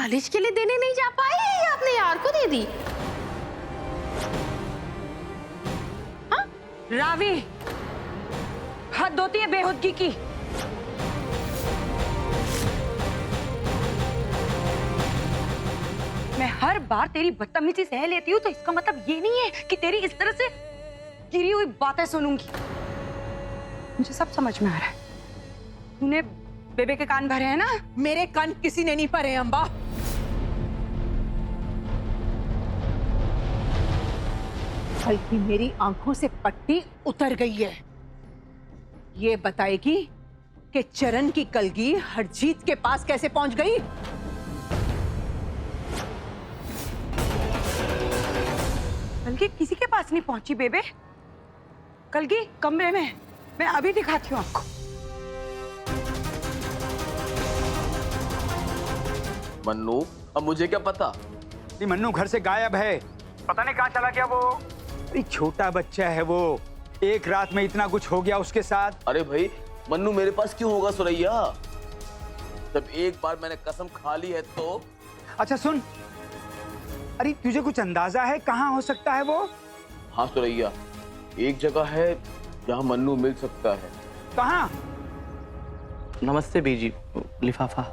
मालिश के लिए देने नहीं जा पाए या अपने यार को दे दी? हाँ? रावी, हद होती है बेहुदगी की। मैं हर बार तेरी बदतमीजी सह लेती हूँ तो इसका मतलब ये नहीं है कि तेरी इस तरह से गिरी हुई बातें सुनूंगी। मुझे सब समझ में आ रहा है। तूने बेबे के कान भरे हैं ना? मेरे कान किसी ने नहीं भरे अम्बा। बल्कि मेरी आंखों से पट्टी उतर गई है। ये बताएगी कि चरण की कलगी हरजीत के पास कैसे पहुंच गई? कलगी किसी के पास नहीं पहुंची बेबे। कलगी कमरे में, मैं अभी दिखाती हूँ आपको। मन्नू, अब मुझे क्या पता? नहीं, मन्नू घर से गायब है, पता नहीं कहाँ चला गया वो। अरे छोटा बच्चा है वो, एक रात में इतना कुछ हो गया उसके साथ। अरे भाई, मन्नू मेरे पास क्यों होगा सुरैया? जब एक बार मैंने कसम खा ली है तो। अच्छा सुन, अरे तुझे कुछ अंदाजा है कहाँ हो सकता है वो? हाँ सुरैया, एक जगह है जहाँ मन्नू मिल सकता है। कहाँ? नमस्ते बीजी, लिफाफा।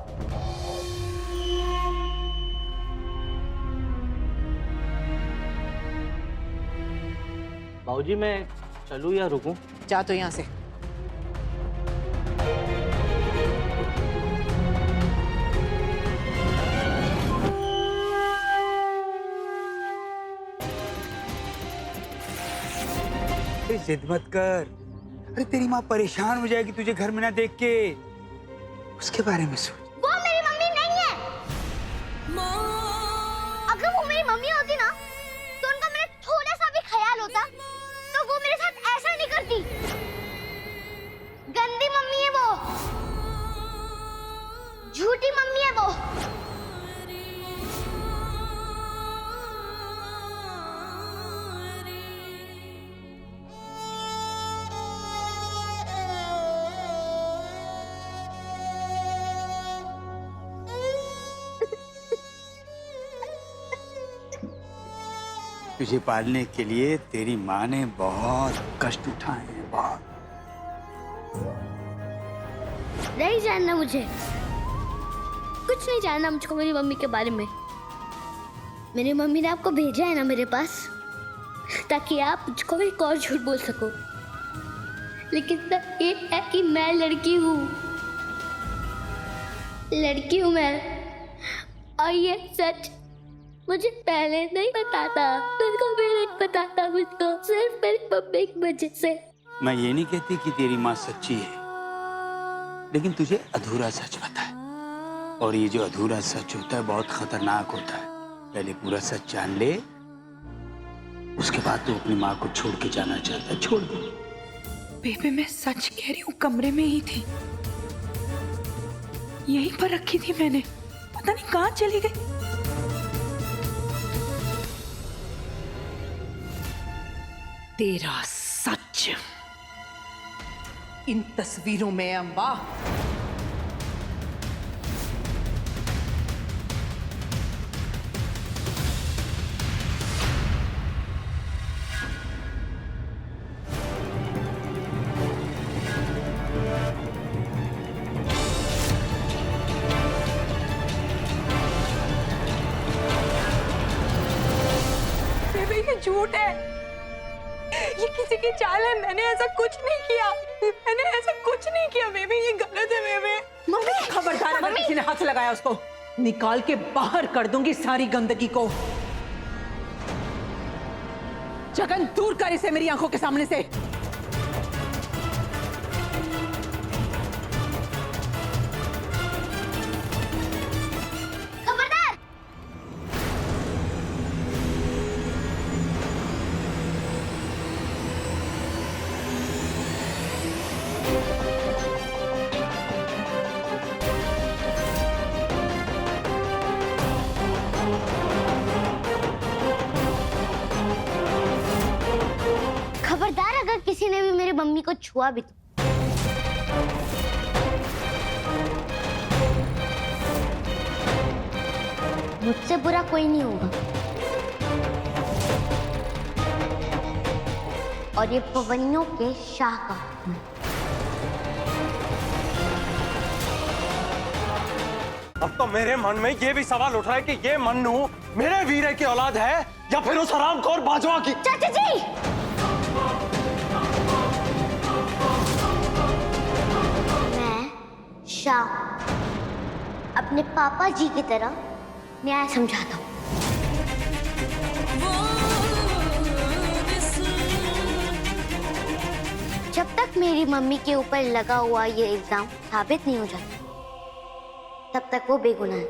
बाबूजी मैं चलूं या रुकूं? जा तो यहाँ से। जिद मत कर, अरे तेरी माँ परेशान हो जाएगी तुझे घर में ना देख के। उसके बारे में सोच। वो मेरी मम्मी नहीं है। अगर वो मेरी मम्मी होती ना तो उनका मेरा थोड़ा सा भी ख्याल होता तो वो मेरे साथ ऐसा नहीं करती। गंदी मम्मी है वो, झूठी मम्मी है वो। तुझे पालने के लिए तेरी माँ ने बहुत कष्ट उठाए हैं, बहुत। नहीं जानना मुझे, कुछ नहीं जानना मुझको मेरी मम्मी के बारे में। मेरी मम्मी ने आपको भेजा है ना मेरे पास ताकि आप मुझको एक और झूठ बोल सको, लेकिन तब ये है कि मैं लड़की हूँ, लड़की हूँ मैं, और ये सच मुझे पहले नहीं पता था। मुझको भी नहीं पता था, मुझको सिर्फ मेरी मम्मी की वजह से। मैं ये नहीं कहती कि तेरी माँ सच्ची है, लेकिन तुझे अधूरा सच पता है, और ये जो अधूरा सच होता है बहुत खतरनाक होता है। पहले पूरा सच जान ले, उसके बाद तू अपनी माँ को छोड़ के जाना चाहता है, छोड़ दे। बेबे मैं सच कह रही हूँ, कमरे में ही थी, यहीं पर रखी थी मैंने, पता नहीं कहाँ चली गई। तेरा सच इन तस्वीरों में अम्बा। बेबे ये झूठ है, ये किसी की चाल है, मैंने ऐसा कुछ नहीं किया, मैंने ऐसा कुछ नहीं किया बेबी, ये गलत है बेबी। मम्मी खबरदार, अगर किसी ने हाथ लगाया उसको निकाल के बाहर कर दूंगी सारी गंदगी को। जगन दूर कर इसे मेरी आंखों के सामने से। खबरदार। खबरदार अगर किसी ने भी मेरी मम्मी को छुआ भी तो। मुझसे बुरा कोई नहीं होगा। और ये पवनियों के शाह का हुक्म है। अब तो मेरे मन में ये भी सवाल उठ रहा है कि ये मन्नू मेरे वीरे की औलाद है या फिर उस हरामखोर बाजवा की। चाचा जी, मैं शाह अपने पापा जी की तरह न्याय समझाता हूँ। जब तक मेरी मम्मी के ऊपर लगा हुआ ये इल्जाम साबित नहीं हो जाता, तब तक वो बेगुनाह है।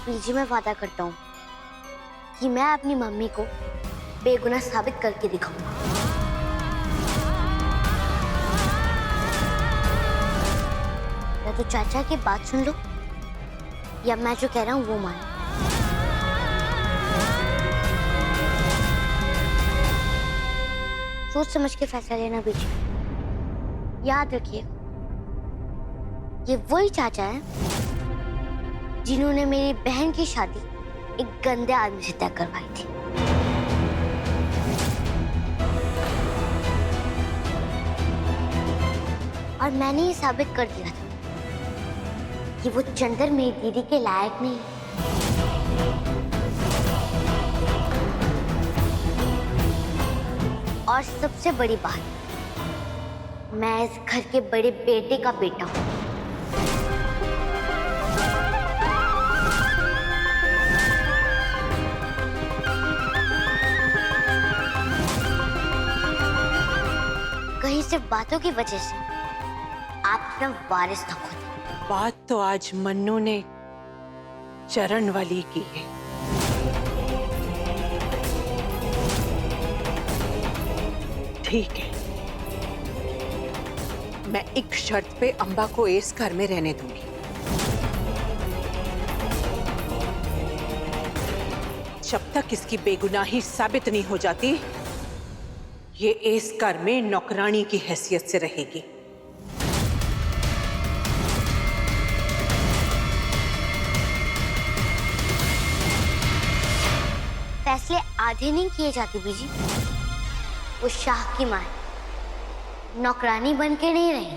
बीजी मैं वादा करता हूँ कि मैं अपनी मम्मी को बेगुनाह साबित करके दिखाऊंगा। या तो चाचा की बात सुन लो या मैं जो कह रहा हूँ वो मानो। सोच समझ के फैसला लेना बीजी। याद रखिए, ये वही चाचा है जिन्होंने मेरी बहन की शादी एक गंदे आदमी से तय करवाई थी। और मैंने ये साबित कर दिया था कि वो चंदर मेरी दीदी के लायक नहीं है। और सबसे बड़ी बात, मैं इस घर के बड़े बेटे का बेटा हूं। कहीं सिर्फ बातों की वजह से आप अपना वारिस न खो दें। बात तो आज मन्नू ने चरण वाली की है। ठीक है, मैं एक शर्त पे अंबा को इस घर में रहने दूंगी। जब तक इसकी बेगुनाही साबित नहीं हो जाती, ये इस घर में नौकरानी की हैसियत से रहेगी। फैसले आधे नहीं किए जाते बीजी। वो शाह की मां है, नौकरानी बन के नहीं रही।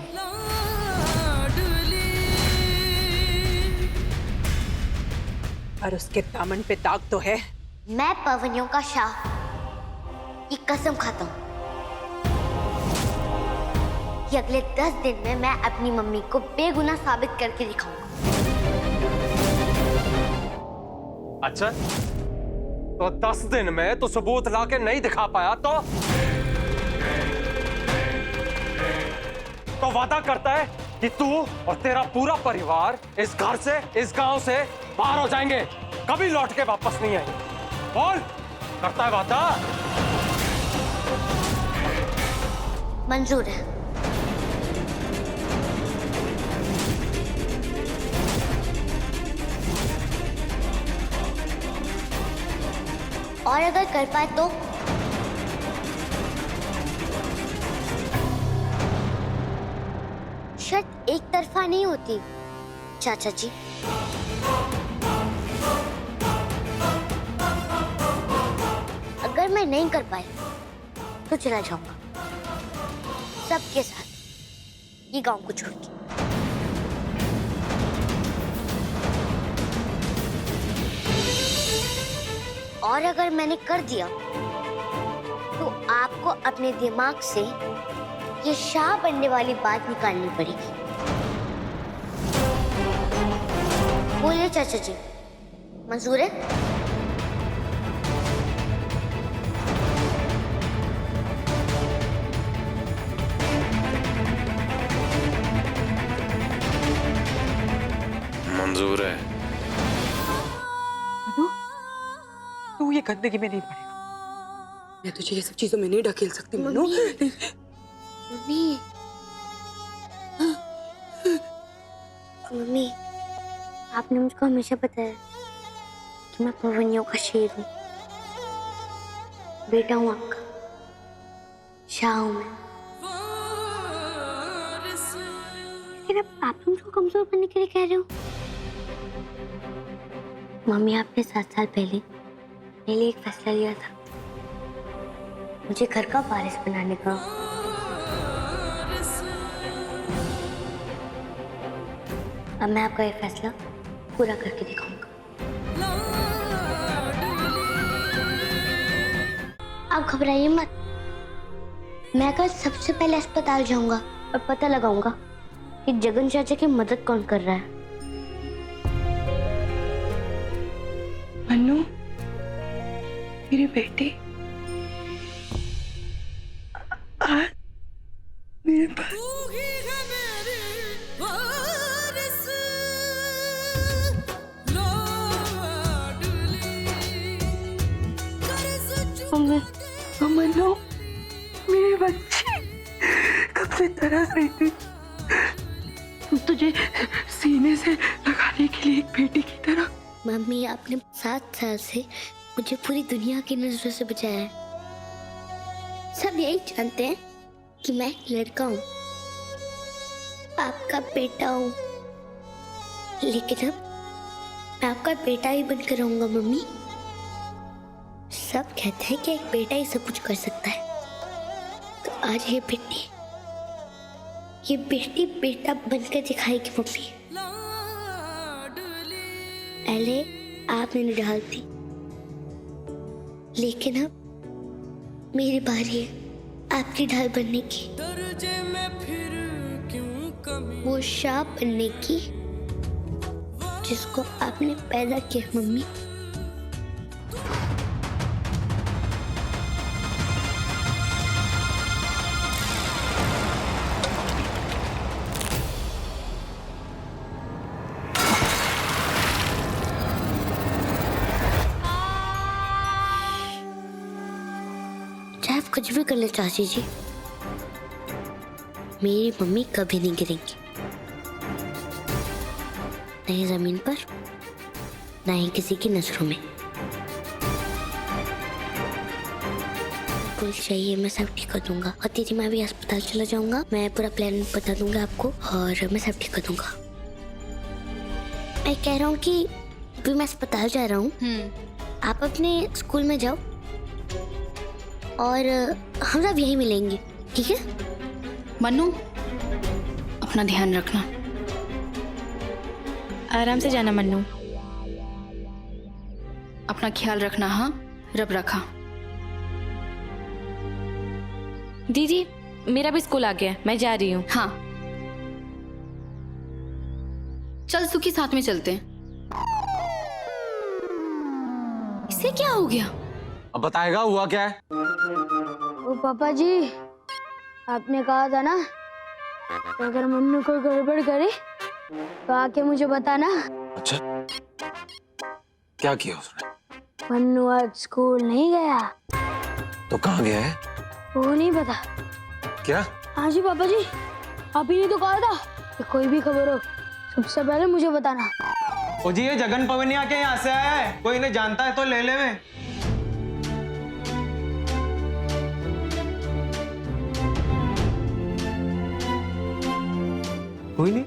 और उसके दामन पे दाग तो है। मैं पवनियों का शाह की कसम खाता हूं कि अगले 10 दिन में मैं अपनी मम्मी को बेगुनाह साबित करके दिखाऊंगा। अच्छा, तो 10 दिन में तो सबूत लाके नहीं दिखा पाया तो वादा करता है कि तू और तेरा पूरा परिवार इस घर से, इस गांव से बाहर हो जाएंगे, कभी लौट के वापस नहीं आएंगे। बोल, करता है वादा? मंजूर है। और अगर कर पाए तो शर्त एक तरफा नहीं होती चाचा जी। अगर मैं नहीं कर पाई तो चला जाऊंगा सबके साथ, ये गांव को छोड़ के। और अगर मैंने कर दिया तो आपको अपने दिमाग से ये शाह बनने वाली बात निकालनी पड़ेगी। बोलिए चाचा जी, मंजूर है? मंजूर है। तू ये गंदगी में नहीं पड़ेगा। मैं तुझे ये सब चीजों में नहीं ढकेल सकती मनु। मम्मी, मम्मी, आपने मुझको हमेशा बताया कि मैं पवनियों का शेर हूँ, बेटा हूँ आपका, शाह हूँ मैं। लेकिन अब आप मुझको कमजोर बनने के लिए कह रहे हो? मम्मी, आपने 7 साल पहले मेरे लिए एक फैसला लिया था, मुझे घर का वारिस बनाने का। अब मैं आपका ये फैसला पूरा करके दिखाऊंगा। आप घबराइए मत, मैं कल सबसे पहले अस्पताल जाऊंगा और पता लगाऊंगा कि जगन चाचा की मदद कौन कर रहा है। मन्नू, मेरी बेटी आज मेरे पास मन्नू, मेरी बच्ची कब से तरस रही थी तुझे सीने से लगाने के लिए, एक बेटी की तरह। मम्मी, आपने 7 साल से मुझे पूरी दुनिया की नजरों से बचाया है। सब यही जानते हैं कि मैं एक लड़का हूँ, आपका बेटा हूँ, लेकिन अब मैं आपका बेटा ही बनकर रहूंगा। मम्मी, सब कहते हैं कि एक बेटा ही सब कुछ कर सकता है, तो आज ये बेटी बेटा बनकर दिखाएगी। मम्मी, पहले आपने निडाल थी, लेकिन अब मेरी बारी है आपकी ढाल बनने की, वो शाप बनने की जिसको आपने पैदा किया। मम्मी, चाहे आप कुछ भी कर ले चाची जी, मेरी मम्मी कभी नहीं गिरेंगी, नहीं जमीन पर, ना ही किसी की नजरों में। बिल्कुल चाहिए, मैं सब ठीक कर दूंगा। और दीदी, मैं भी अस्पताल चला जाऊंगा, मैं पूरा प्लान बता दूंगा आपको और मैं सब ठीक कर दूंगा। मैं कह रहा हूँ कि अभी मैं अस्पताल जा रहा हूँ, आप अपने स्कूल में जाओ और हम सब यहीं मिलेंगे, ठीक है? मन्नू, अपना ध्यान रखना, आराम से जाना। मन्नू, अपना ख्याल रखना। हाँ, रब रखा। दीदी, मेरा भी स्कूल आ गया, मैं जा रही हूँ। हाँ, चल सुखी, साथ में चलते हैं। इसे क्या हो गया? अब बताएगा हुआ क्या है? ओ पापा जी, आपने कहा था ना कि अगर मन्नू कोई गड़बड़ करे तो आके मुझे बताना। अच्छा, क्या किया उसने? मन्नू आज स्कूल नहीं गया। तो कहाँ गया है? वो नहीं पता। क्या? हाँ जी पापा जी, आप ही ने तो कहा था कि कोई भी खबर हो सबसे पहले मुझे बताना। ओ जी, ये जगन पवनिया के यहाँ से आया है, कोई इन्हें जानता है तो ले ले। में कोई नहीं,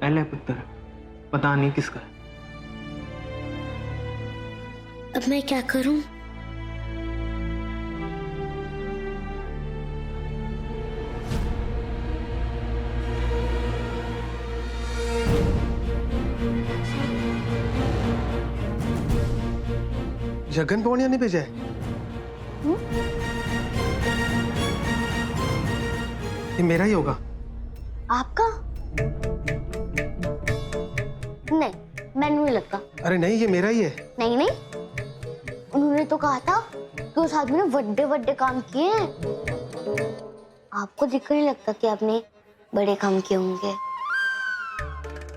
पहले पुत्र, पता नहीं किसका। अब मैं क्या करूं? जगन पवनिया ने भेजा है? ये मेरा ही होगा। आपका? नहीं, मैंने नहीं लगता। अरे नहीं, ये मेरा ही है। नहीं नहीं, उन्होंने तो कहा था कि उस आदमी ने बड़े बड़े काम किए हैं। आपको दिख नहीं लगता कि आपने बड़े काम किए होंगे।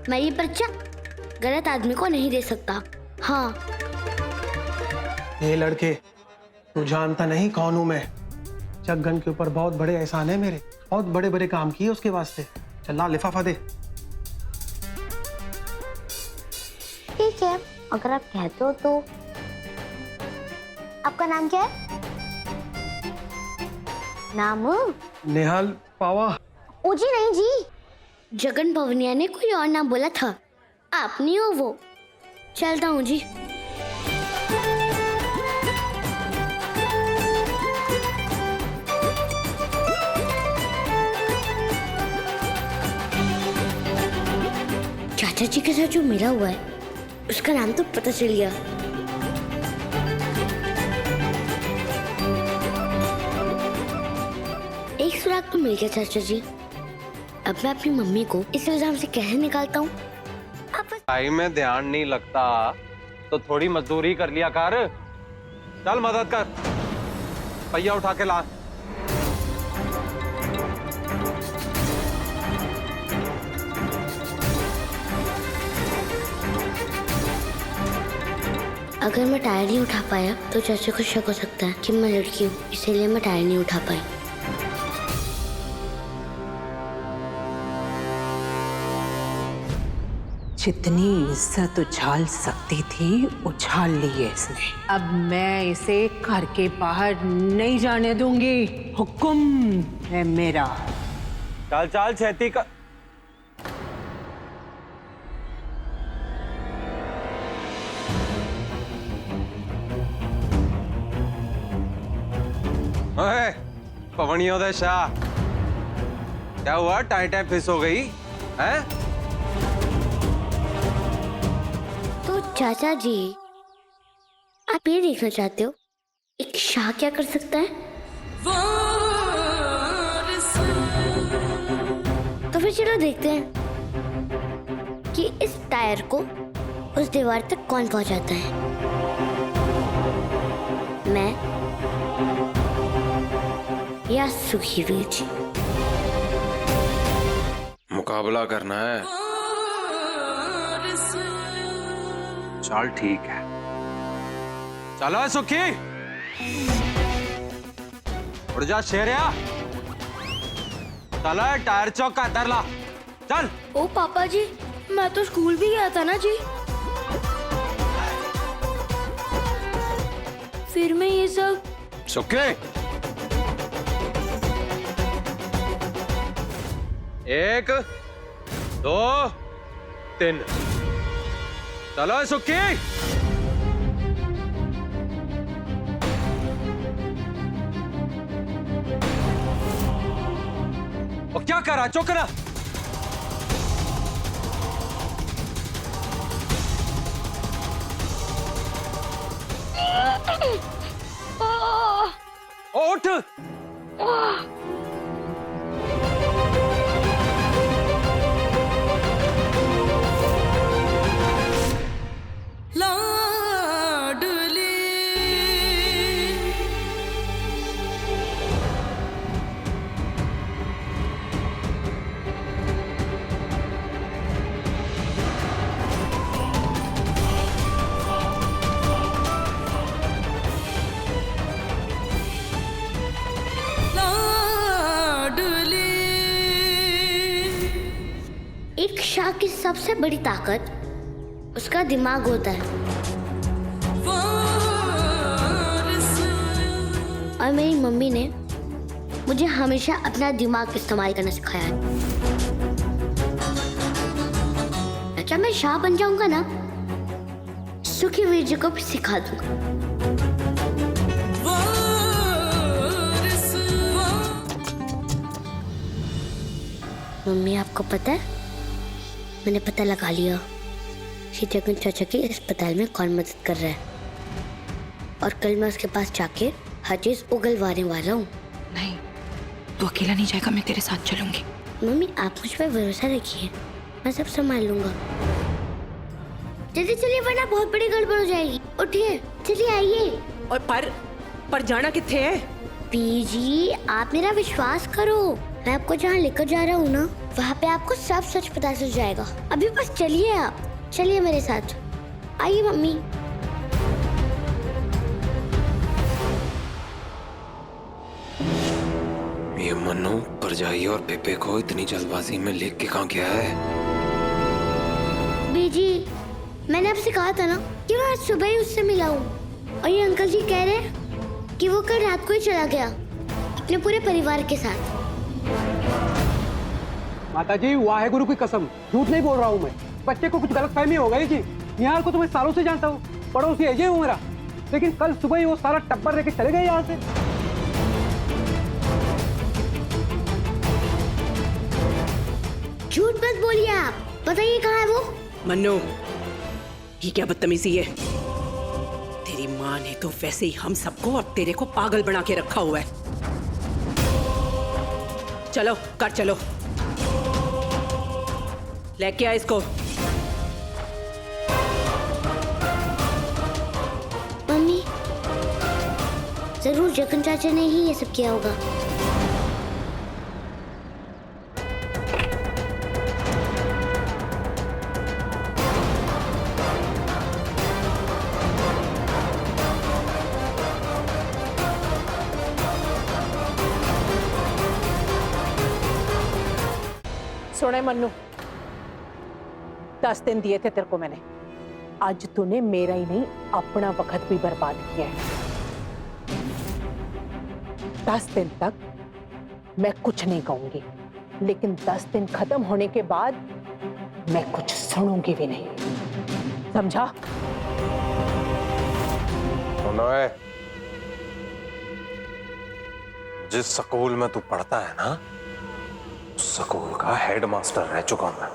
मैं ये पर्चा गलत आदमी को नहीं दे सकता। हाँ, ये लड़के, तू जानता नहीं कौन हूं मैं। जगन के ऊपर बहुत बड़े एहसान है मेरे, बहुत बड़े बड़े काम किए उसके वास्ते। चल ला, लिफाफा दे। ठीक है, अगर आप कहते हो तो। आपका नाम क्या है? नाम? नेहाल पावा। ओ जी नहीं जी, जगन पवनिया ने कोई और नाम बोला था, आप नहीं हो वो। चलता हूँ जी। चाचा जी के साथ जो मिला हुआ है उसका नाम तो पता चल गया। एक सुराग तो मिल गया चाचा जी। अब मैं अपनी मम्मी को इस इल्जाम से कैसे निकालता हूँ? पढ़ाई में ध्यान नहीं लगता तो थोड़ी मजदूरी कर लिया कर। चल मदद कर, पहिया उठा के ला। अगर मैं टायर नहीं उठा पाया तो चाचा को शक हो सकता है कि मैं लड़की हूँ, इसीलिए मैं टायर नहीं उठा पाई। जितनी इज्जत उछाल सकती थी उछाल ली है इसने। अब मैं इसे घर के बाहर नहीं जाने दूंगी। हुक्म है मेरा। चल चल छेती का। ओए, पवनियों दे शाह, क्या हुआ? टाइम टाइम फिस हो गई हैं? तो चाचा जी, आप ये देखना चाहते हो एक शाह क्या कर सकता है? तो फिर चलो देखते हैं कि इस टायर को उस दीवार तक कौन पहुंचाता है। मैं या सुखीवीर जी? मुकाबला करना है। चल ठीक है, चलो सुखी, उड़ जा शेरिया। चलो टायर चौक का अंदर ला, चल। ओ पापा जी, मैं तो स्कूल भी गया था ना जी। फिर मैं ये सब सुखी, 1 2 3, चलो सुखी। और क्या करा? चौकरा। उठ। एक शाह की सबसे बड़ी ताकत उसका दिमाग होता है। और मेरी मम्मी ने मुझे हमेशा अपना दिमाग इस्तेमाल करना सिखाया है। जब मैं शाह बन जाऊंगा ना, सुखीवीर जी को भी सिखा दूंगा। मम्मी, आपको पता है, मैंने पता लगा लिया कि जगन चाचा के अस्पताल में कौन मदद कर रहा है, और कल मैं उसके पास जाके हर चीज उगलवाने वाला हूँ। नहीं, तू अकेला नहीं जाएगा, मैं तेरे साथ चलूंगी। मम्मी, आप मुझ पर भरोसा रखिए, मैं सब संभाल लूंगा। जल्दी चलिए वरना बहुत बड़ी गड़बड़ हो जाएगी। उठिए, चलिए आइए। और पर जाना किथे है? पीजी, आप मेरा विश्वास करो, मैं आपको जहाँ लेकर जा रहा हूँ ना, वहाँ पे आपको सब सच पता चल जाएगा। अभी बस चलिए, आप चलिए मेरे साथ। आइए मम्मी। ये मन्नू परजाई और पेपे को इतनी जल्दबाजी में लेके के कहाँ गया है? बीजी, मैंने आपसे कहा था ना कि मैं आज सुबह ही उससे मिला हूँ, और ये अंकल जी कह रहे हैं कि वो कल रात को ही चला गया अपने पूरे परिवार के साथ। माता जी वाहे गुरु की कसम, झूठ नहीं बोल रहा हूँ मैं। बच्चे को कुछ गलत फहमी हो गई जी। निहाल को तो मैं सालों से जानता हूँ, पड़ोसी अजय हूँ मेरा, लेकिन कल सुबह ही वो सारा टब्बर लेके चले गए यहाँ से। झूठ मत बोलिए आप, बताइए कहाँ है वो? मन्नू, ये क्या बदतमीजी है? तेरी माँ ने तो वैसे ही हम सबको और तेरे को पागल बना के रखा हुआ है। चलो कर चलो, लेके आ इसको। मम्मी, जरूर जगन चाचा ने ही ये सब किया होगा। सुने मन्नू, 10 दिन दिए थे तेरे को मैंने। आज तूने मेरा ही नहीं अपना वक्त भी बर्बाद किया है। 10 दिन तक मैं कुछ नहीं कहूंगी, लेकिन 10 दिन खत्म होने के बाद मैं कुछ सुनूंगी भी नहीं, समझा? जिस स्कूल में तू पढ़ता है ना, उस स्कूल का हेडमास्टर रह चुका हूं मैं।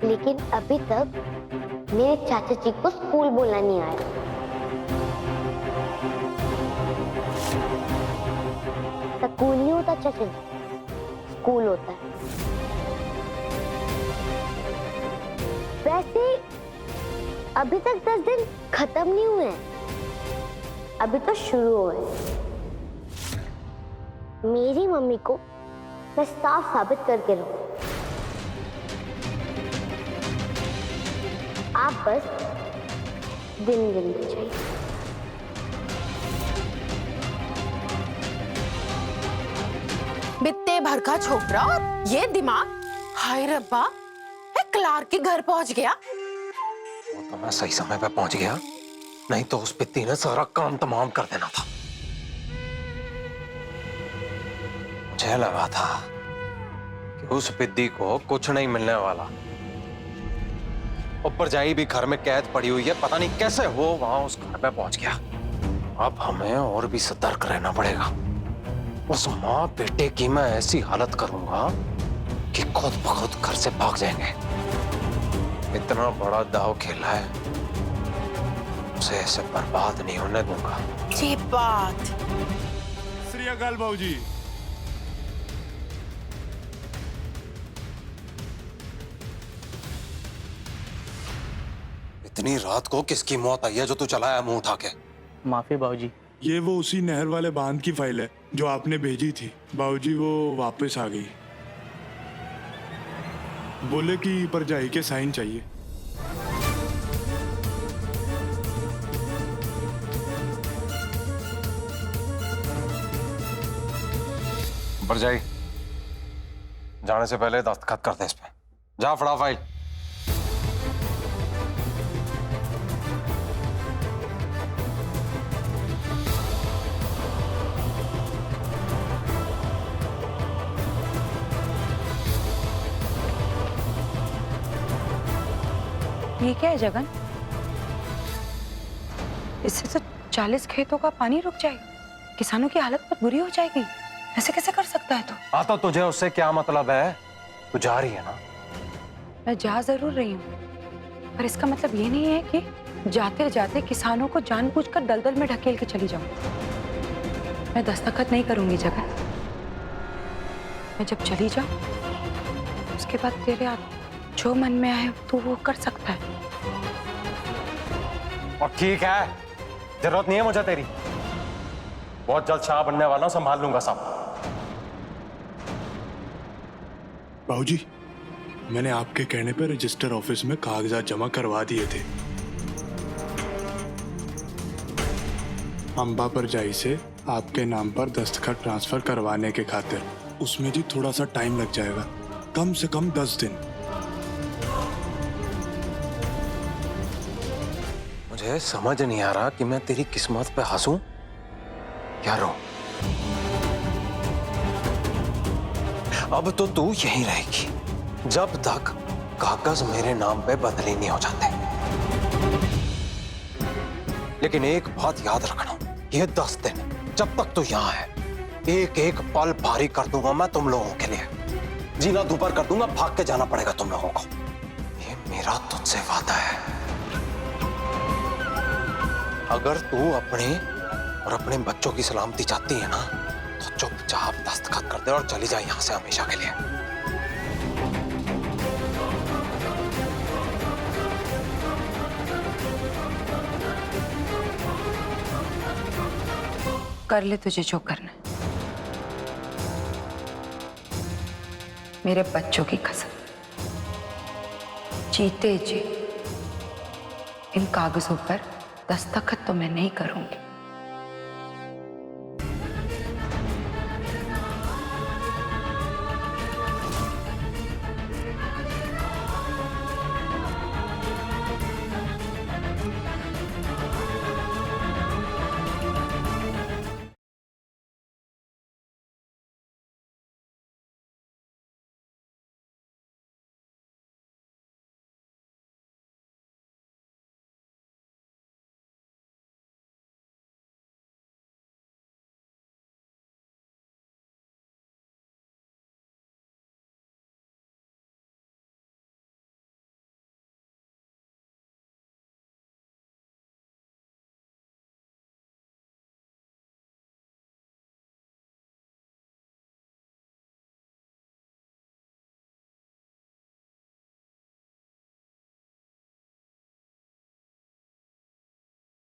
लेकिन अभी तक मेरे चाचा जी को स्कूल बोलना नहीं आया। स्कूल नहीं होता चाचा जी, स्कूल होता है। वैसे अभी तक 10 दिन खत्म नहीं हुए हैं, अभी तो शुरू हुए हैं। मेरी मम्मी को मैं साफ साबित करके रहूं। आप बस दिन गिनते जाइए। बित्ते भर का छोकरा और ये दिमाग, हाय रब्बा, क्लार्क के घर पहुंच गया। वो तो मैं सही समय पे पहुंच गया, नहीं तो उस पित्ती ने सारा काम तमाम कर देना था। मुझे लगा था कि उस पिद्दी को कुछ नहीं मिलने वाला। ऊपर जाई भी घर में कैद पड़ी हुई है, पता नहीं कैसे वो वहां उस घर पे पहुंच गया। अब हमें और भी सतर्क रहना पड़ेगा। उस माँ बेटे की मैं ऐसी हालत करूंगा कि खुद ब खुद घर से भाग जाएंगे। इतना बड़ा दाव खेला है, उसे ऐसे बर्बाद नहीं होने दूंगा। जी बात। श्री अकाल बाबूजी। इतनी रात को किसकी मौत आई है जो तू चलाया मुंह उठा के? माफी बाबूजी। ये वो उसी नहर वाले बांध की फाइल है जो आपने भेजी थी बाबूजी, वो वापस आ गई। बोले कि परजाई के साइन चाहिए। परजाई, जाने से पहले दस्तखत कर दे इस पे। जा फड़ा फाइल। ये क्या है जगन? इससे तो 40 खेतों का पानी रुक जाएगा, किसानों की हालत बहुत बुरी हो जाएगी। ऐसे कैसे कर सकता है? तो तुझे उससे क्या मतलब है? तू जा रही है ना? मैं जा जरूर रही हूँ, पर इसका मतलब ये नहीं है कि जाते जाते किसानों को जानबूझकर दलदल में ढकेल के चली जाऊं। मैं दस्तखत नहीं करूंगी जगन। मैं जब चली जाऊं उसके बाद तेरे हाथ जो मन में आए तो वो कर सकता है। और ठीक है, जरूरत नहीं है मुझे तेरी। बहुत जल्द शाह बनने वाला हूं, संभाल लूंगा सब। बाबूजी, मैंने आपके कहने पर रजिस्टर ऑफिस में कागजात जमा करवा दिए थे। अंबा परजाई से आपके नाम पर दस्तखत ट्रांसफर करवाने के खातिर। उसमें जी थोड़ा सा टाइम लग जाएगा, कम से कम 10 दिन। मुझे समझ नहीं आ रहा कि मैं तेरी किस्मत पे हंसूं या रो। अब तो तू यहीं रहेगी जब तक कागज मेरे नाम पे बदली नहीं हो जाते। लेकिन एक बात याद रखना, ये 10 दिन जब तक तू यहाँ है, एक एक पल भारी कर दूंगा मैं तुम लोगों के लिए। जीना दोपहर कर दूंगा, भाग के जाना पड़ेगा तुम लोगों को। ये मेरा तुझसे वादा है। अगर तू अपने और अपने बच्चों की सलामती चाहती है ना, तो चुपचाप दस्तखत कर दे और चली जा यहां से हमेशा के लिए। कर ले तुझे जो करना है। मेरे बच्चों की कसम, जीते जी इन कागजों पर दस्तखत तो मैं नहीं करूंगी।